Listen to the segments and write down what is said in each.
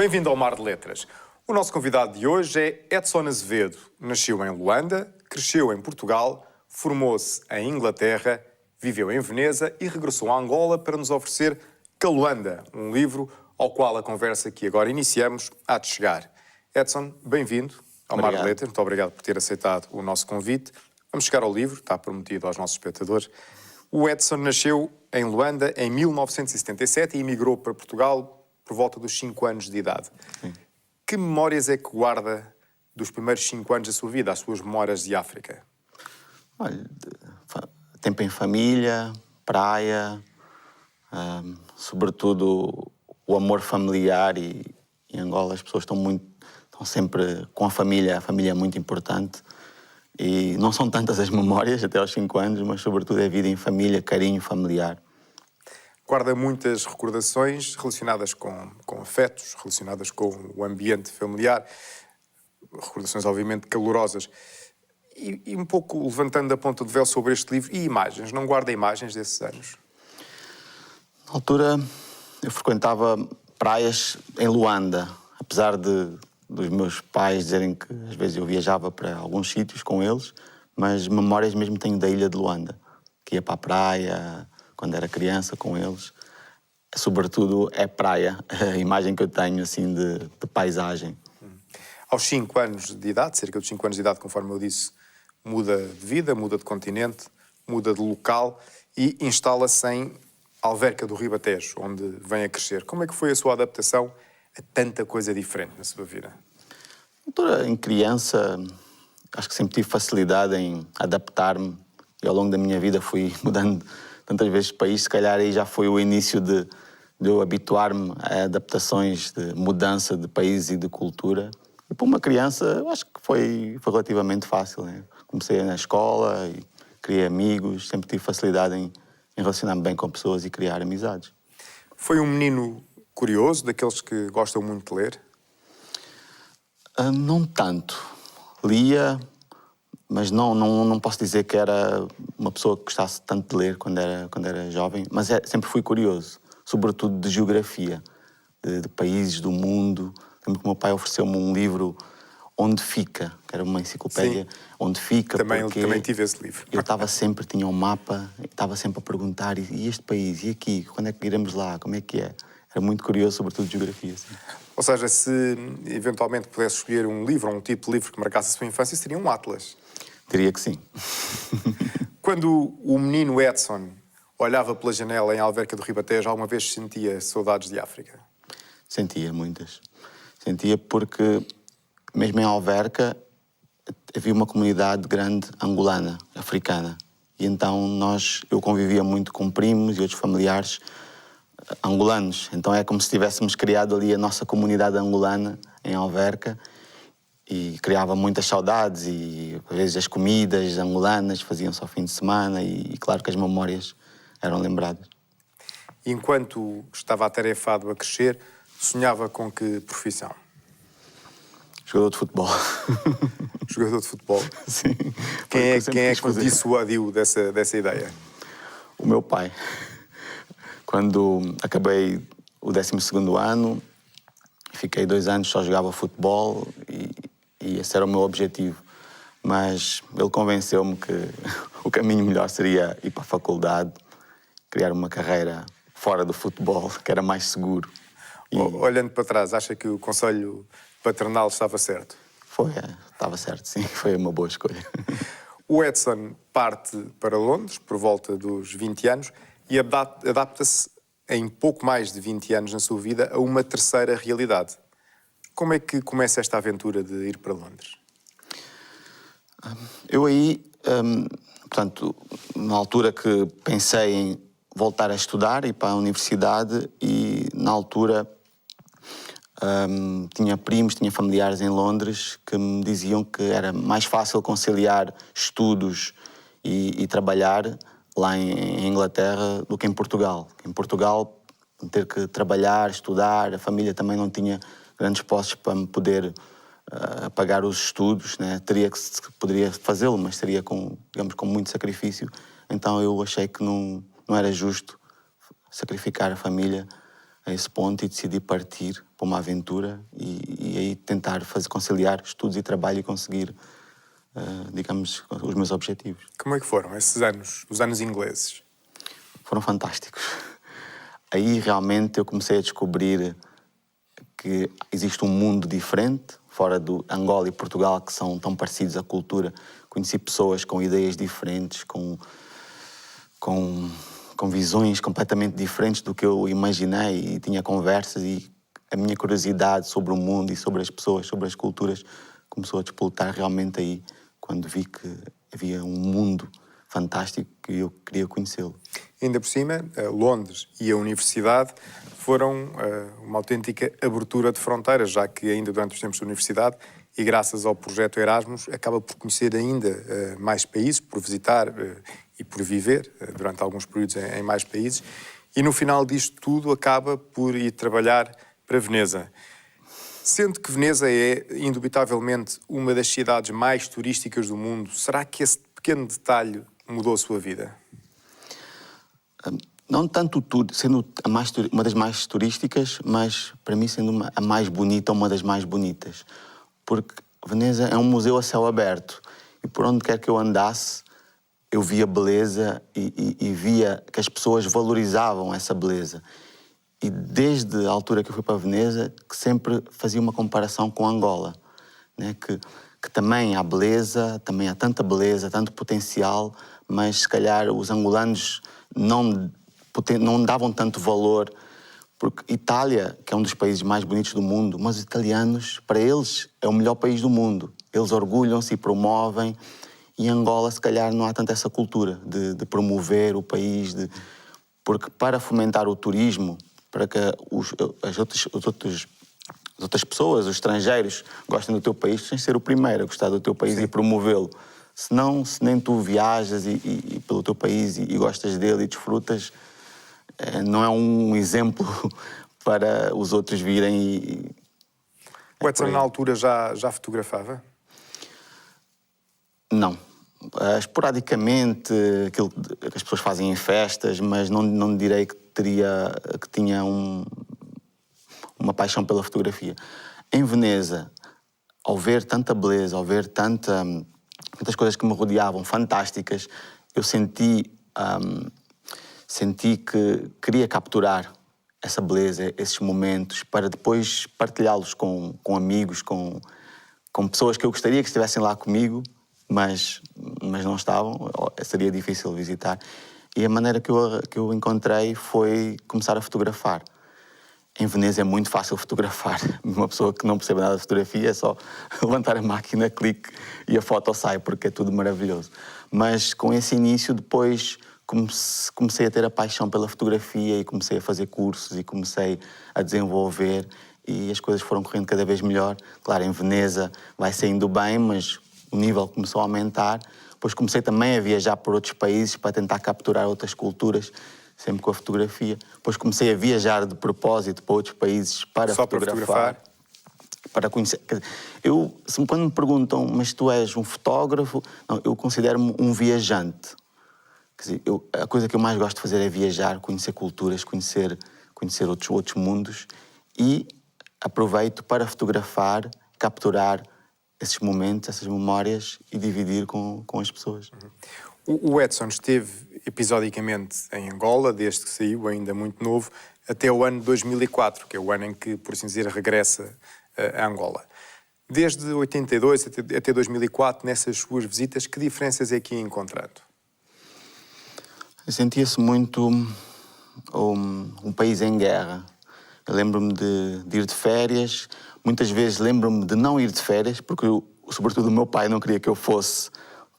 Bem-vindo ao Mar de Letras. O nosso convidado de hoje é Edson Azevedo. Nasceu em Luanda, cresceu em Portugal, formou-se em Inglaterra, viveu em Veneza e regressou a Angola para nos oferecer Caluanda, um livro ao qual a conversa que agora iniciamos há de chegar. Edson, bem-vindo ao Mar de Letras. Muito obrigado por ter aceitado o nosso convite. Vamos chegar ao livro, está prometido aos nossos espectadores. O Edson nasceu em Luanda em 1977 e emigrou para Portugal por volta dos 5 anos de idade. Sim. Que memórias é que guarda dos primeiros 5 anos da sua vida, as suas memórias de África? Olha, tempo em família, praia, sobretudo o amor familiar e em Angola as pessoas estão sempre com a família é muito importante e não são tantas as memórias até aos 5 anos, mas sobretudo é vida em família, carinho familiar. Guarda muitas recordações relacionadas com afetos, relacionadas com o ambiente familiar, recordações obviamente calorosas. E um pouco levantando a ponta de véu sobre este livro, e imagens? Não guarda imagens desses anos? Na altura eu frequentava praias em Luanda, apesar dos meus pais dizerem que às vezes eu viajava para alguns sítios com eles, mas memórias mesmo tenho da ilha de Luanda, que ia para a praia quando era criança com eles. Sobretudo é praia, a imagem que eu tenho assim de paisagem. Aos 5 anos de idade, cerca dos 5 anos de idade, conforme eu disse, muda de vida, muda de continente, muda de local e instala-se em Alverca do Ribatejo, onde vem a crescer. Como é que foi a sua adaptação a tanta coisa diferente na sua vida? Em criança, acho que sempre tive facilidade em adaptar-me e ao longo da minha vida fui mudando tantas vezes de país. Se calhar aí já foi o início de eu habituar-me a adaptações de mudança de país e de cultura. E para uma criança, eu acho que foi relativamente fácil, né? Comecei na escola e criei amigos, sempre tive facilidade em relacionar-me bem com pessoas e criar amizades. Foi um menino curioso, daqueles que gostam muito de ler? Não tanto. Lia, mas não posso dizer que era uma pessoa que gostasse tanto de ler quando era jovem, mas sempre fui curioso, sobretudo de geografia, de países, do mundo. Lembro que o meu pai ofereceu-me um livro Onde Fica, que era uma enciclopédia. Sim. Onde Fica, também tive esse livro. Eu tinha um mapa, estava sempre a perguntar, e este país, e aqui, quando é que iremos lá, como é que é? Era muito curioso, sobretudo de geografia. Sim. Ou seja, se eventualmente pudesse escolher um livro ou um tipo de livro que marcasse a sua infância, seria um Atlas. Diria que sim. Quando o menino Edson olhava pela janela em Alverca do Ribatejo, alguma vez sentia saudades de África? Sentia muitas. Sentia porque, mesmo em Alverca, havia uma comunidade grande angolana, africana. E então eu convivia muito com primos e outros familiares angolanos. Então é como se tivéssemos criado ali a nossa comunidade angolana em Alverca e criava muitas saudades e às vezes as comidas angolanas faziam-se ao fim de semana e claro que as memórias eram lembradas. Enquanto estava atarefado a crescer, sonhava com que profissão? Jogador de futebol. Jogador de futebol? Sim. Quem é que o dissuadiu dessa ideia? O meu pai. Quando acabei o 12º ano, fiquei 2 anos, só jogava futebol e esse era o meu objetivo. Mas ele convenceu-me que o caminho melhor seria ir para a faculdade, criar uma carreira fora do futebol, que era mais seguro. Olhando para trás, acha que o conselho paternal estava certo? Estava certo, sim. Foi uma boa escolha. O Edson parte para Londres por volta dos 20 anos e adapta-se em pouco mais de 20 anos na sua vida a uma terceira realidade. Como é que começa esta aventura de ir para Londres? Eu aí, portanto, na altura que pensei em voltar a estudar, ir para a universidade e na altura tinha primos, tinha familiares em Londres que me diziam que era mais fácil conciliar estudos e trabalhar lá em Inglaterra do que em Portugal. Em Portugal, ter que trabalhar, estudar, a família também não tinha grandes posses para me poder pagar os estudos, né? Poderia fazê-lo, mas seria com muito sacrifício. Então eu achei que não era justo sacrificar a família a esse ponto e decidi partir para uma aventura e aí tentar conciliar estudos e trabalho e conseguir, digamos, os meus objetivos. Como é que foram esses anos, os anos ingleses? Foram fantásticos. Aí realmente eu comecei a descobrir que existe um mundo diferente, fora do Angola e Portugal, que são tão parecidos a cultura. Conheci pessoas com ideias diferentes, com visões completamente diferentes do que eu imaginei, e tinha conversas, e a minha curiosidade sobre o mundo e sobre as pessoas, sobre as culturas, começou a despoltar realmente aí, quando vi que havia um mundo fantástico que eu queria conhecê-lo. Ainda por cima, Londres e a universidade foram uma autêntica abertura de fronteiras, já que ainda durante os tempos da universidade e graças ao projeto Erasmus acaba por conhecer ainda mais países, por visitar e por viver durante alguns períodos em mais países, e no final disto tudo acaba por ir trabalhar para Veneza. Sendo que Veneza é, indubitavelmente, uma das cidades mais turísticas do mundo, será que esse pequeno detalhe mudou a sua vida? Não tanto tudo, sendo uma das mais turísticas, mas para mim sendo a mais bonita, uma das mais bonitas. Porque Veneza é um museu a céu aberto e por onde quer que eu andasse, eu via beleza e via que as pessoas valorizavam essa beleza. E desde a altura que eu fui para Veneza, que sempre fazia uma comparação com Angola, né? Que também há beleza, também há tanta beleza, tanto potencial, mas se calhar os angolanos não davam tanto valor, porque Itália, que é um dos países mais bonitos do mundo, mas os italianos, para eles, é o melhor país do mundo. Eles orgulham-se e promovem, e em Angola, se calhar, não há tanto essa cultura de promover o país, porque para fomentar o turismo, para que as outras pessoas, os estrangeiros, gostem do teu país, tens de ser o primeiro a gostar do teu país. Sim. E promovê-lo. Senão, se nem tu viajas e pelo teu país e gostas dele e desfrutas, não é um exemplo para os outros virem. O Edson, na altura, já fotografava? Não. Esporadicamente, aquilo que as pessoas fazem em festas, mas não direi que tinha uma paixão pela fotografia. Em Veneza, ao ver tanta beleza, ao ver tantas coisas que me rodeavam, fantásticas, eu senti que queria capturar essa beleza, esses momentos, para depois partilhá-los com amigos, com pessoas que eu gostaria que estivessem lá comigo, mas não estavam, seria difícil visitar. E a maneira que eu encontrei foi começar a fotografar. Em Veneza é muito fácil fotografar. Uma pessoa que não percebe nada de fotografia é só levantar a máquina, clique e a foto sai, porque é tudo maravilhoso. Mas com esse início, depois comecei a ter a paixão pela fotografia e comecei a fazer cursos e comecei a desenvolver e as coisas foram correndo cada vez melhor. Claro, em Veneza vai saindo bem, mas o nível começou a aumentar. Depois comecei também a viajar por outros países para tentar capturar outras culturas, sempre com a fotografia. Depois comecei a viajar de propósito para outros países para fotografar. Para conhecer. Quando me perguntam, mas tu és um fotógrafo? Não, eu considero-me um viajante. Quer dizer, a coisa que eu mais gosto de fazer é viajar, conhecer culturas, conhecer outros mundos e aproveito para fotografar, capturar esses momentos, essas memórias e dividir com as pessoas. O Edson esteve episodicamente em Angola, desde que saiu, ainda muito novo, até o ano 2004, que é o ano em que, por assim dizer, regressa a Angola. Desde 82 até 2004, nessas suas visitas, que diferenças é que ia encontrando? Sentia-se muito um país em guerra. Eu lembro-me de ir de férias, muitas vezes lembro-me de não ir de férias, porque sobretudo o meu pai não queria que eu fosse,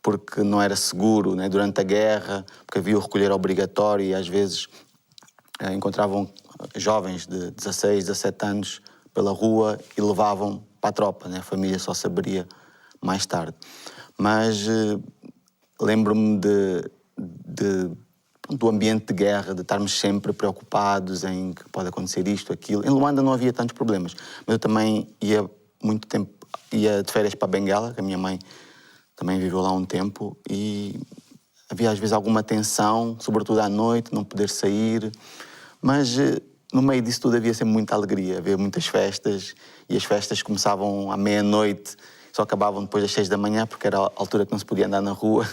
porque não era seguro, né, durante a guerra, porque havia o recolher obrigatório e às vezes encontravam jovens de 16, 17 anos pela rua e levavam para a tropa, né? A família só saberia mais tarde. Mas lembro-me do ambiente de guerra, de estarmos sempre preocupados em que pode acontecer isto, aquilo. Em Luanda não havia tantos problemas, mas eu também ia de férias para Benguela, que a minha mãe também viveu lá um tempo, e havia às vezes alguma tensão, sobretudo à noite, não poder sair, mas no meio disso tudo havia sempre muita alegria, havia muitas festas, e as festas começavam à meia-noite, só acabavam depois das 6 da manhã, porque era a altura que não se podia andar na rua.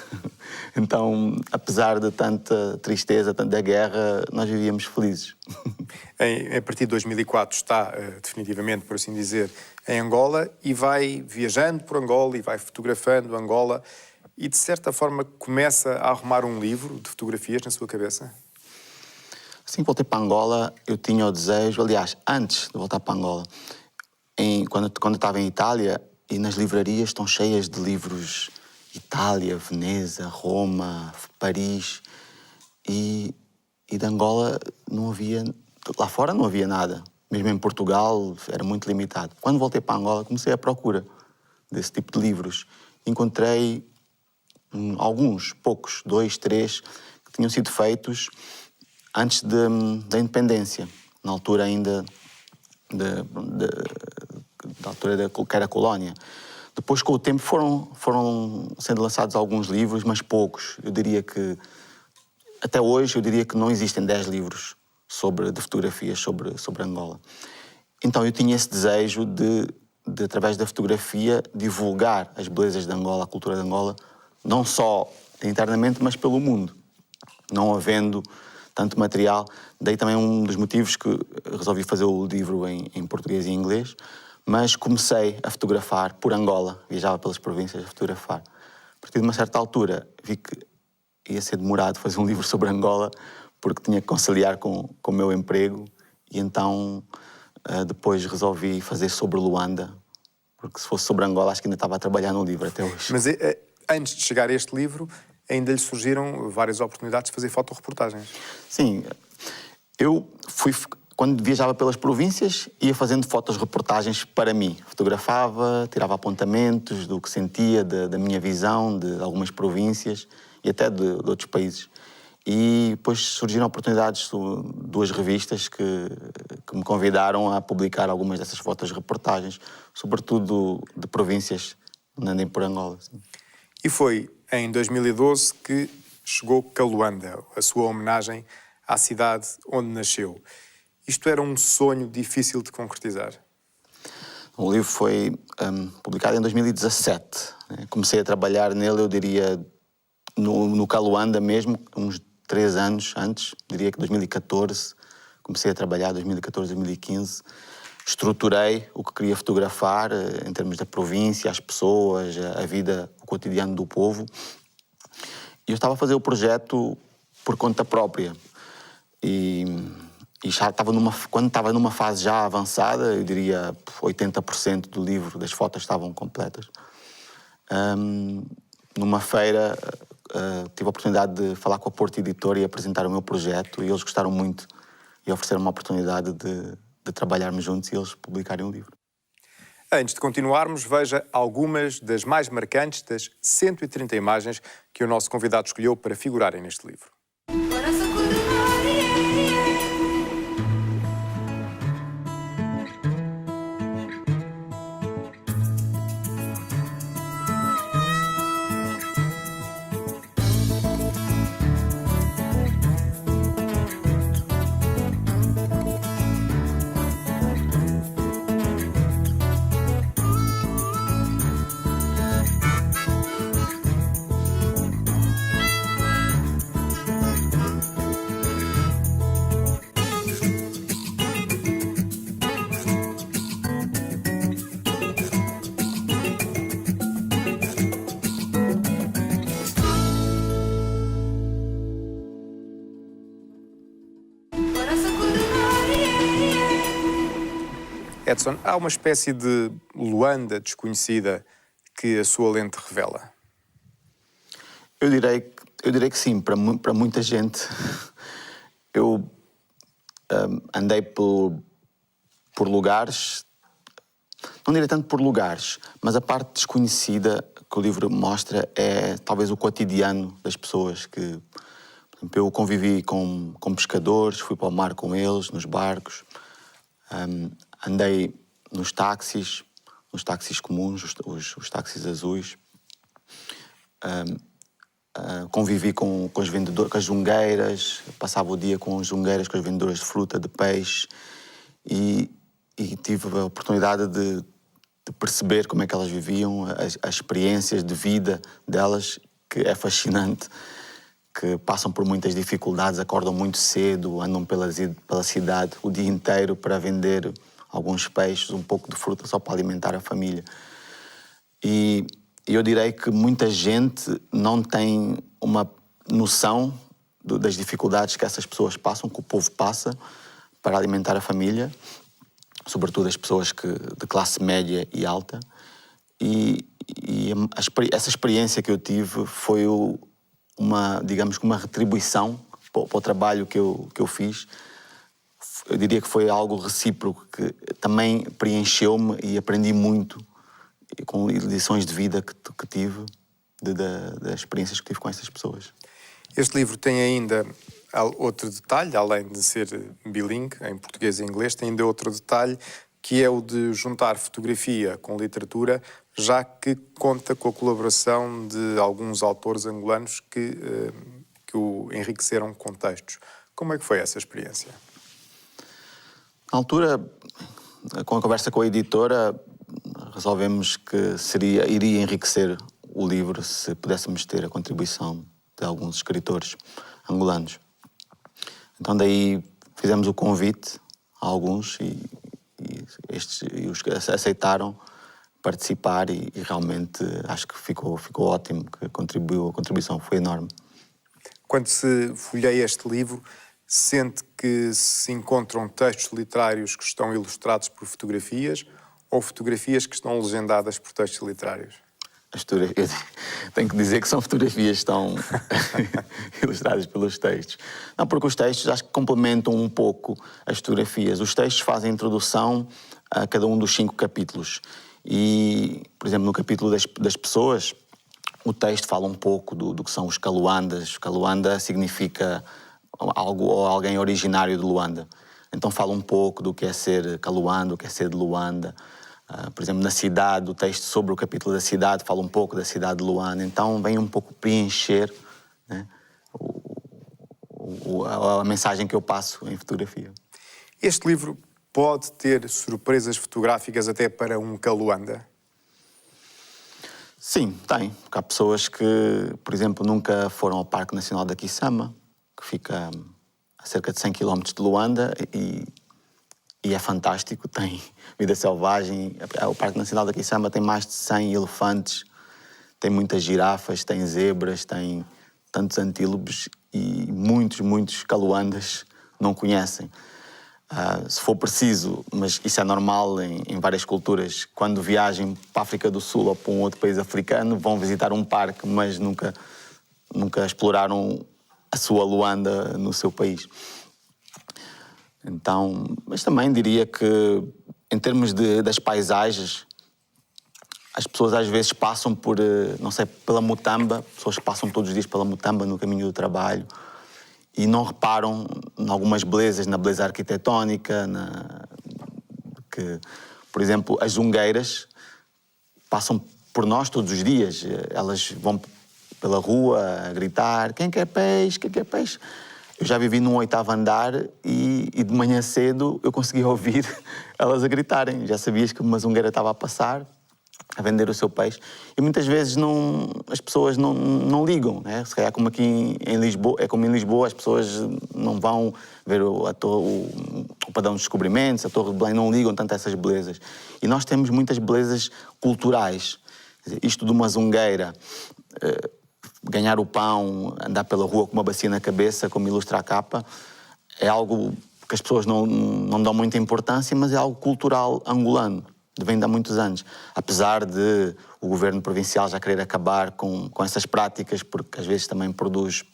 Então, apesar de tanta tristeza, tanta guerra, nós vivíamos felizes. A partir de 2004 está definitivamente, por assim dizer, em Angola e vai viajando por Angola e vai fotografando Angola e, de certa forma, começa a arrumar um livro de fotografias na sua cabeça? Assim que voltei para Angola, eu tinha o desejo, aliás, antes de voltar para Angola, quando eu estava em Itália, e nas livrarias estão cheias de livros Itália, Veneza, Roma, Paris, e de Angola não havia, lá fora não havia nada. Mesmo em Portugal era muito limitado. Quando voltei para Angola, comecei a procura desse tipo de livros. Encontrei alguns, poucos, 2, 3, que tinham sido feitos antes da independência, na altura ainda da altura que era colónia. Depois, com o tempo, foram sendo lançados alguns livros, mas poucos. Eu diria que, até hoje, eu diria que não existem 10 livros de fotografias sobre Angola. Então, eu tinha esse desejo de, através da fotografia, divulgar as belezas de Angola, a cultura de Angola, não só internamente, mas pelo mundo. Não havendo tanto material, daí também um dos motivos que resolvi fazer o livro em português e inglês, mas comecei a fotografar por Angola, viajava pelas províncias a fotografar. A partir de uma certa altura vi que ia ser demorado fazer um livro sobre Angola, porque tinha que conciliar com o meu emprego, e então depois resolvi fazer sobre Luanda, porque se fosse sobre Angola acho que ainda estava a trabalhar no livro até hoje. Mas antes de chegar a este livro, ainda lhe surgiram várias oportunidades de fazer fotoreportagens. Sim, quando viajava pelas províncias, ia fazendo fotos-reportagens para mim. Fotografava, tirava apontamentos do que sentia, da minha visão, de algumas províncias e até de outros países. E depois surgiram oportunidades, 2 revistas que me convidaram a publicar algumas dessas fotos-reportagens, sobretudo de províncias, andando por Angola. Sim. E foi em 2012 que chegou Kaluanda, a sua homenagem à cidade onde nasceu. Isto era um sonho difícil de concretizar? O livro foi publicado em 2017. Comecei a trabalhar nele, eu diria, no Kaluanda mesmo, uns 3 anos antes, diria que 2014. Comecei a trabalhar, 2014, 2015. Estruturei o que queria fotografar, em termos da província, as pessoas, a vida, o cotidiano do povo. E eu estava a fazer o projeto por conta própria. E já quando estava numa fase já avançada, eu diria 80% do livro, das fotos estavam completas. Numa feira, tive a oportunidade de falar com a Porto Editora e apresentar o meu projeto, e eles gostaram muito e ofereceram uma oportunidade de trabalharmos juntos e eles publicarem o livro. Antes de continuarmos, veja algumas das mais marcantes das 130 imagens que o nosso convidado escolheu para figurarem neste livro. Edson, há uma espécie de Luanda desconhecida que a sua lente revela? Eu direi que sim, para muita gente. Eu andei por lugares, não direi tanto por lugares, mas a parte desconhecida que o livro mostra é talvez o cotidiano das pessoas. Que, por exemplo, eu convivi com pescadores, fui para o mar com eles, nos barcos, andei nos táxis comuns, os táxis azuis. convivi com os vendedores, com as jungueiras, passava o dia com as jungueiras, com as vendedoras de fruta, de peixe, e tive a oportunidade de perceber como é que elas viviam, as experiências de vida delas, que é fascinante, que passam por muitas dificuldades, acordam muito cedo, andam pela cidade o dia inteiro para vender alguns peixes, um pouco de fruta só para alimentar a família. E eu direi que muita gente não tem uma noção das dificuldades que essas pessoas passam, que o povo passa para alimentar a família, sobretudo as pessoas de classe média e alta. E essa experiência que eu tive foi digamos que uma retribuição para o trabalho que eu fiz. Eu diria que foi algo recíproco, que também preencheu-me e aprendi muito com lições de vida que tive, das experiências que tive com essas pessoas. Este livro tem ainda outro detalhe, além de ser bilingue, em português e inglês, tem ainda outro detalhe, que é o de juntar fotografia com literatura, já que conta com a colaboração de alguns autores angolanos que o enriqueceram com textos. Como é que foi essa experiência? Na altura, com a conversa com a editora, resolvemos que iria enriquecer o livro se pudéssemos ter a contribuição de alguns escritores angolanos. Então daí fizemos o convite a alguns e os que aceitaram participar e realmente acho que ficou ótimo, que a contribuição foi enorme. Quando se folheia este livro, sente que se encontram textos literários que estão ilustrados por fotografias ou fotografias que estão legendadas por textos literários? Eu tenho que dizer que são fotografias que estão ilustradas pelos textos. Não, porque os textos acho que complementam um pouco as fotografias. Os textos fazem a introdução a cada um dos 5 capítulos. E, por exemplo, no capítulo das pessoas, o texto fala um pouco do que são os Kaluandas. Kaluanda significa algo ou alguém originário de Luanda. Então fala um pouco do que é ser Kaluanda, o que é ser de Luanda. Por exemplo, na cidade, o texto sobre o capítulo da cidade fala um pouco da cidade de Luanda. Então vem um pouco preencher, né, a mensagem que eu passo em fotografia. Este livro pode ter surpresas fotográficas até para um Kaluanda? Sim, tem. Porque há pessoas que, por exemplo, nunca foram ao Parque Nacional da Kisama, que fica a cerca de 100 km de Luanda, e é fantástico, tem vida selvagem. O Parque Nacional da Kisama tem mais de 100 elefantes, tem muitas girafas, tem zebras, tem tantos antílopes e muitos Kaluandas não conhecem. Se for preciso, mas isso é normal em várias culturas, quando viajem para a África do Sul ou para um outro país africano, vão visitar um parque, mas nunca exploraram a sua Luanda no seu país. Então, mas também diria que, em termos das paisagens, as pessoas às vezes passam por, não sei, pela Mutamba, pessoas que passam todos os dias pela Mutamba no caminho do trabalho e não reparam em algumas belezas, na beleza arquitetónica, por exemplo, as jungueiras passam por nós todos os dias. Elas vão pela rua a gritar: quem quer peixe, quem quer peixe? Eu já vivi num 8º andar e de manhã cedo eu conseguia ouvir elas a gritarem. Já sabias que uma zungueira estava a passar, a vender o seu peixe. E muitas vezes as pessoas não ligam, né? Se calhar como aqui em Lisboa, é como em Lisboa, as pessoas não vão ver o Padrão dos Descobrimentos, a Torre de Belém, não ligam tanto a essas belezas. E nós temos muitas belezas culturais. Isto de uma zungueira, ganhar o pão, andar pela rua com uma bacia na cabeça, como ilustra a capa, é algo que as pessoas não dão muita importância, mas é algo cultural angolano, vem de há muitos anos. Apesar de o governo provincial já querer acabar com essas práticas, porque às vezes também produz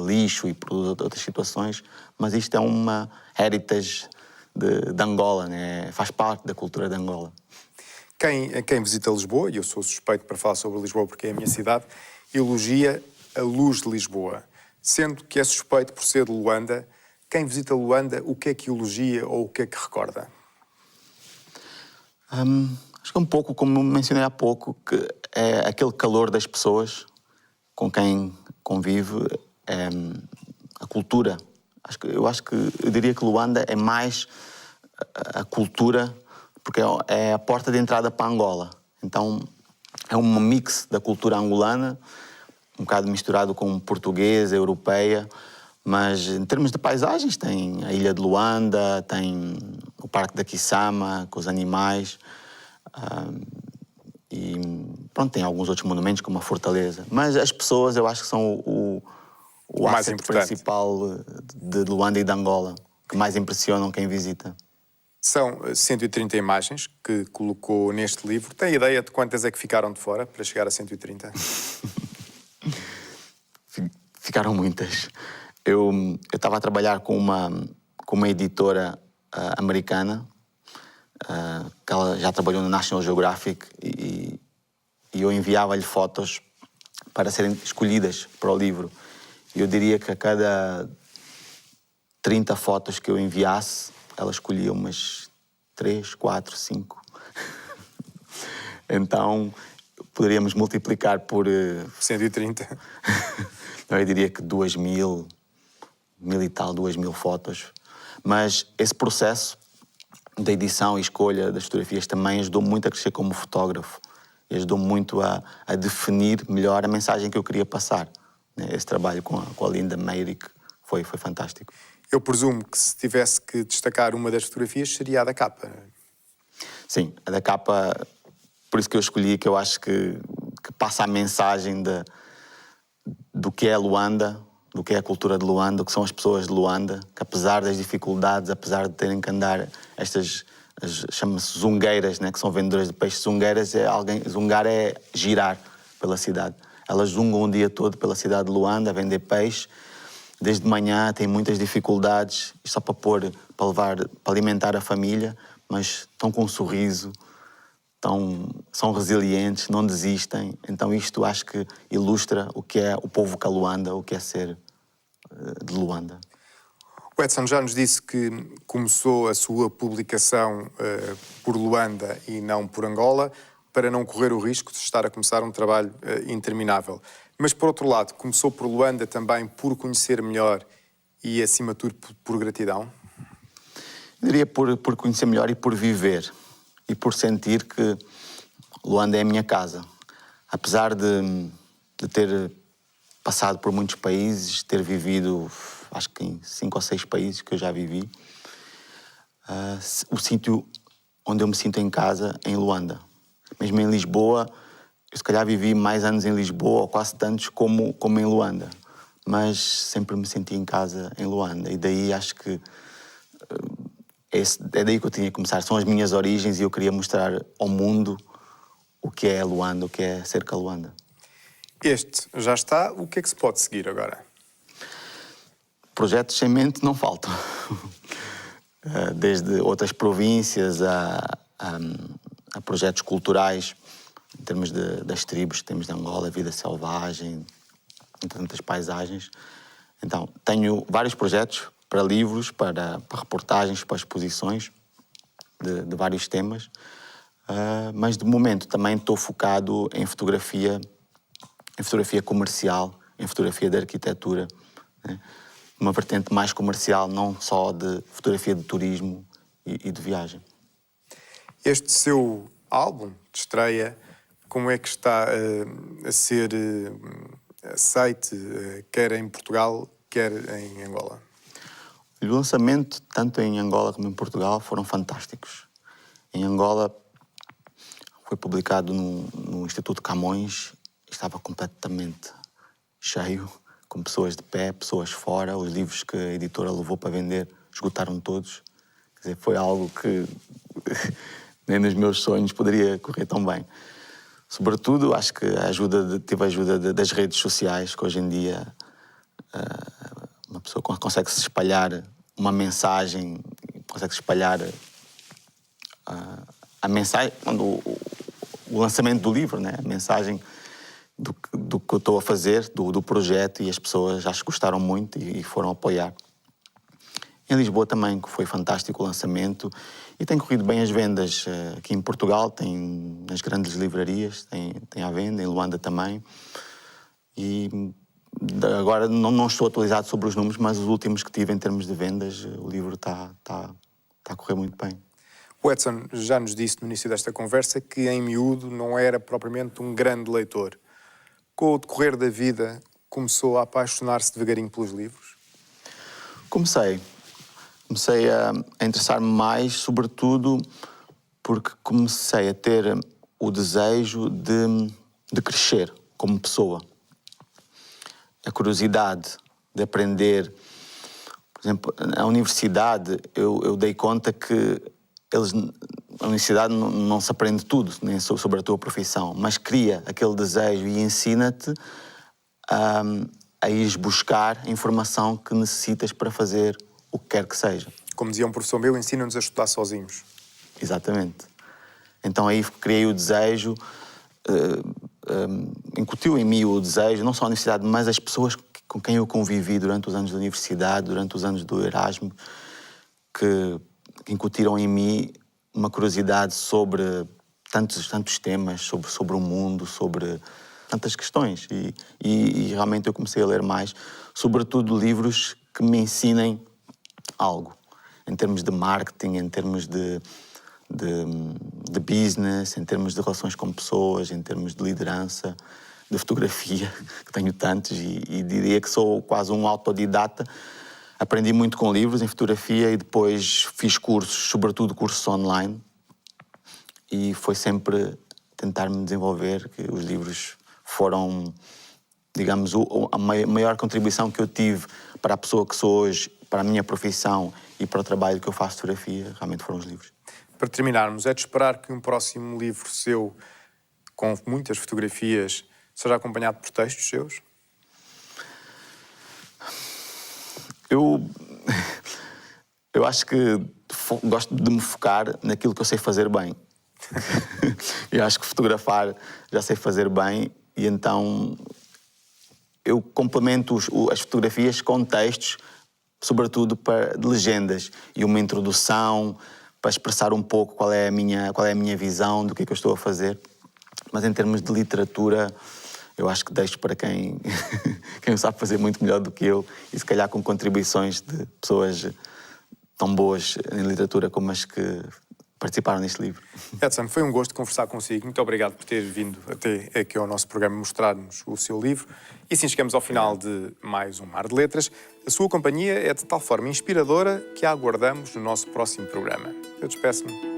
lixo e produz outras situações, mas isto é uma heritage de Angola, né? Faz parte da cultura de Angola. Quem visita Lisboa, e eu sou suspeito para falar sobre Lisboa porque é a minha cidade, elogia a luz de Lisboa. Sendo que é suspeito por ser de Luanda, quem visita Luanda, o que é que elogia ou o que é que recorda? Acho que é um pouco, como mencionei há pouco, que é aquele calor das pessoas com quem convive é a cultura. Eu diria que Luanda é mais a cultura, porque é a porta de entrada para Angola. Então é um mix da cultura angolana, um bocado misturado com portuguesa, europeia, mas em termos de paisagens tem a Ilha de Luanda, tem o Parque da Quissama, com os animais, e pronto, tem alguns outros monumentos, como a Fortaleza. Mas as pessoas, eu acho que são o mais asset importante. principal de Luanda e de Angola, que mais impressionam quem visita. São 130 imagens que colocou neste livro. Tem ideia de quantas é que ficaram de fora para chegar a 130? Ficaram muitas. Eu estava a trabalhar com uma editora americana, que ela já trabalhou no National Geographic, e eu enviava-lhe fotos para serem escolhidas para o livro. E eu diria que a cada 30 fotos que eu enviasse, ela escolhia umas 3, 4, 5. Então, poderíamos multiplicar por... 130. Eu diria que 2.000 e tal, 2.000 fotos. Mas esse processo da edição e escolha das fotografias também ajudou muito a crescer como fotógrafo. E ajudou muito a definir melhor a mensagem que eu queria passar. Esse trabalho com a Linda Meyrick foi fantástico. Eu presumo que se tivesse que destacar uma das fotografias seria a da capa. Sim, a da capa, por isso que eu escolhi, que eu acho que passa a mensagem do que é Luanda, do que é a cultura de Luanda, do que são as pessoas de Luanda, que apesar das dificuldades, apesar de terem que andar chama-se zungueiras, né, que são vendedoras de peixe. Zungar é girar pela cidade. Elas zungam o dia todo pela cidade de Luanda a vender peixe. Desde manhã têm muitas dificuldades, só para alimentar a família, mas estão com um sorriso, são resilientes, não desistem. Então isto acho que ilustra o que é o povo Luanda, o que é ser de Luanda. O Edson já nos disse que começou a sua publicação por Luanda e não por Angola, para não correr o risco de estar a começar um trabalho interminável. Mas, por outro lado, começou por Luanda também por conhecer melhor e, acima de tudo, por gratidão? Eu diria por conhecer melhor e por viver. E por sentir que Luanda é a minha casa. Apesar de ter passado por muitos países, ter vivido, acho que em 5 ou 6 países que eu já vivi, o sítio onde eu me sinto em casa é em Luanda. Mesmo em Lisboa, eu se calhar vivi mais anos em Lisboa, ou quase tantos, como em Luanda. Mas sempre me senti em casa em Luanda. E daí acho que é daí que eu tinha que começar. São as minhas origens e eu queria mostrar ao mundo o que é Luanda, o que é ser Luanda. Este já está. O que é que se pode seguir agora? Projetos sem mente não faltam. Desde outras províncias a projetos culturais, em termos das tribos que temos de Angola, vida selvagem, tantas paisagens. Então, tenho vários projetos para livros, para reportagens, para exposições de vários temas, mas de momento também estou focado em fotografia comercial, em fotografia de arquitetura, né? Uma vertente mais comercial, não só de fotografia de turismo e de viagem. Este seu álbum de estreia, como é que está a ser aceite, quer em Portugal, quer em Angola? O lançamento, tanto em Angola como em Portugal, foram fantásticos. Em Angola foi publicado no Instituto Camões, estava completamente cheio, com pessoas de pé, pessoas fora. Os livros que a editora levou para vender esgotaram todos. Quer dizer, foi algo que nem nos meus sonhos poderia correr tão bem. Sobretudo, acho que tive a ajuda das redes sociais, que hoje em dia uma pessoa consegue se espalhar uma mensagem, consegue se espalhar a mensagem, o lançamento do livro, né? A mensagem do que eu estou a fazer, do projeto, e as pessoas acho que gostaram muito e foram apoiar. Em Lisboa também, que foi fantástico o lançamento, e tem corrido bem as vendas. Aqui em Portugal tem nas grandes livrarias, tem à venda, em Luanda também. E agora não estou atualizado sobre os números, mas os últimos que tive em termos de vendas, o livro está a correr muito bem. O Edson já nos disse no início desta conversa que, em miúdo, não era propriamente um grande leitor. Com o decorrer da vida, começou a apaixonar-se devagarinho pelos livros? Comecei a interessar-me mais, sobretudo porque comecei a ter o desejo de crescer como pessoa. A curiosidade de aprender. Por exemplo, na universidade, eu dei conta que a universidade não se aprende tudo, nem sobre a tua profissão, mas cria aquele desejo e ensina-te a ires buscar a informação que necessitas para fazer o que quer que seja. Como dizia um professor meu, ensina-nos a estudar sozinhos. Exatamente. Então aí criei o desejo, incutiu em mim o desejo, não só a universidade, mas as pessoas com quem eu convivi durante os anos da universidade, durante os anos do Erasmus, que incutiram em mim uma curiosidade sobre tantos temas, sobre o mundo, sobre tantas questões. E realmente eu comecei a ler mais, sobretudo livros que me ensinem algo, em termos de marketing, em termos de business, em termos de relações com pessoas, em termos de liderança, de fotografia, que tenho tantos, e diria que sou quase um autodidata. Aprendi muito com livros em fotografia e depois fiz cursos, sobretudo cursos online, e foi sempre tentar me desenvolver, que os livros foram, digamos, a maior contribuição que eu tive para a pessoa que sou hoje, para a minha profissão e para o trabalho que eu faço de fotografia, realmente foram os livros. Para terminarmos, é de esperar que um próximo livro seu, com muitas fotografias, seja acompanhado por textos seus? Eu acho que gosto de me focar naquilo que eu sei fazer bem. Eu acho que fotografar já sei fazer bem e então eu complemento as fotografias com textos, sobretudo de legendas e uma introdução para expressar um pouco qual é a minha visão do que é que eu estou a fazer. Mas em termos de literatura, eu acho que deixo para quem sabe fazer muito melhor do que eu e se calhar com contribuições de pessoas tão boas em literatura como as que participaram neste livro. Edson, foi um gosto conversar consigo. Muito obrigado por ter vindo até aqui ao nosso programa mostrar-nos o seu livro. E assim chegamos ao final de mais um Mar de Letras. A sua companhia é de tal forma inspiradora que a aguardamos no nosso próximo programa. Eu despeço-me.